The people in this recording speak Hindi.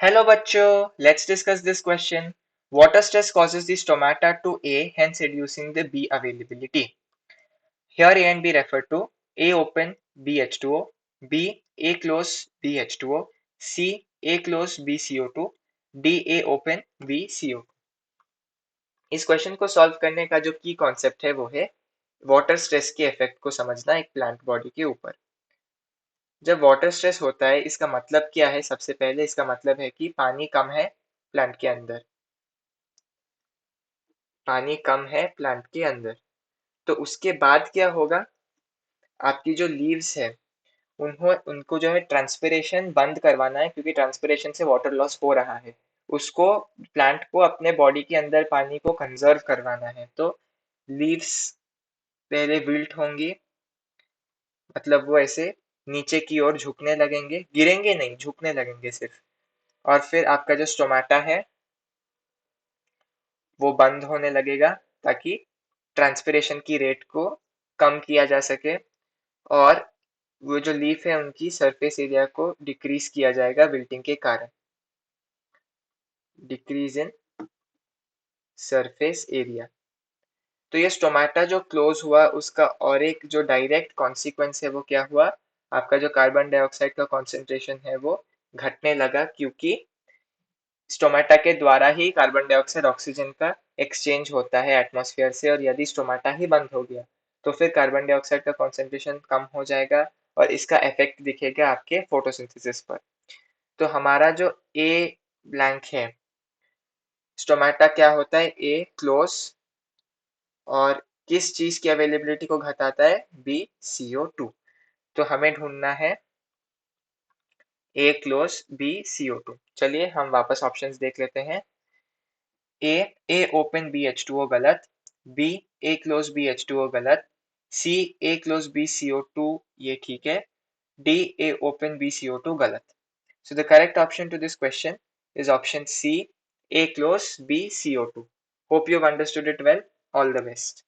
Hello bachcho, let's discuss this question. Water stress causes the stomata to A, hence reducing the B availability. Here A and B refer to A open B H2O, B A close B H2O, C A close B CO2, D A open B CO2. इस क्वेश्चन को सॉल्व करने का जो की कॉन्सेप्ट है वो है वाटर स्ट्रेस के इफेक्ट को समझना एक प्लांट बॉडी के ऊपर। जब वाटर स्ट्रेस होता है इसका मतलब क्या है? सबसे पहले इसका मतलब है कि पानी कम है प्लांट के अंदर। पानी कम है प्लांट के अंदर। तो उसके बाद क्या होगा? आपकी जो लीव्स है उनको जो है ट्रांसपिरेशन बंद करवाना है, क्योंकि ट्रांसपिरेशन से वाटर लॉस हो रहा है। उसको प्लांट को अपने बॉडी के अंदर पानी को कंजर्व करवाना है। तो लीव्स पहले विल्ट होंगी, मतलब वो ऐसे नीचे की ओर झुकने लगेंगे, गिरेंगे नहीं, झुकने लगेंगे सिर्फ। और फिर आपका जो स्टोमाटा है वो बंद होने लगेगा, ताकि ट्रांसपिरेशन की रेट को कम किया जा सके। और वो जो लीफ है उनकी सरफेस एरिया को डिक्रीज किया जाएगा विल्टिंग के कारण। Decrease in surface area. तो ये स्टोमाटा जो क्लोज हुआ उसका और एक जो डायरेक्ट कॉन्सिक्वेंस है वो क्या हुआ? आपका जो कार्बन डाइऑक्साइड का कॉन्सेंट्रेशन है वो घटने लगा, क्योंकि स्टोमाटा के द्वारा ही कार्बन डाइऑक्साइड ऑक्सीजन का एक्सचेंज होता है एटमॉस्फेयर से। और यदि स्टोमाटा ही बंद हो गया तो फिर कार्बन डाइऑक्साइड का कॉन्सेंट्रेशन कम हो जाएगा, और इसका इफेक्ट दिखेगा आपके फोटोसिंथेसिस पर। तो हमारा जो ए ब्लैंक है, स्टोमाटा क्या होता है? ए क्लोज, और किस चीज की अवेलेबिलिटी को घटाता है? B CO2। तो हमें ढूंढना है ए क्लोज बी CO2। चलिए हम वापस ऑप्शंस देख लेते हैं। ए ओपन BH2O गलत, बी ए क्लोज BH2O गलत, सी ए क्लोज BCO2 ये ठीक है, डी ए ओपन BCO2 गलत। So the correct option to this question is option C, A close B CO2. Hope you've understood it well. All the best.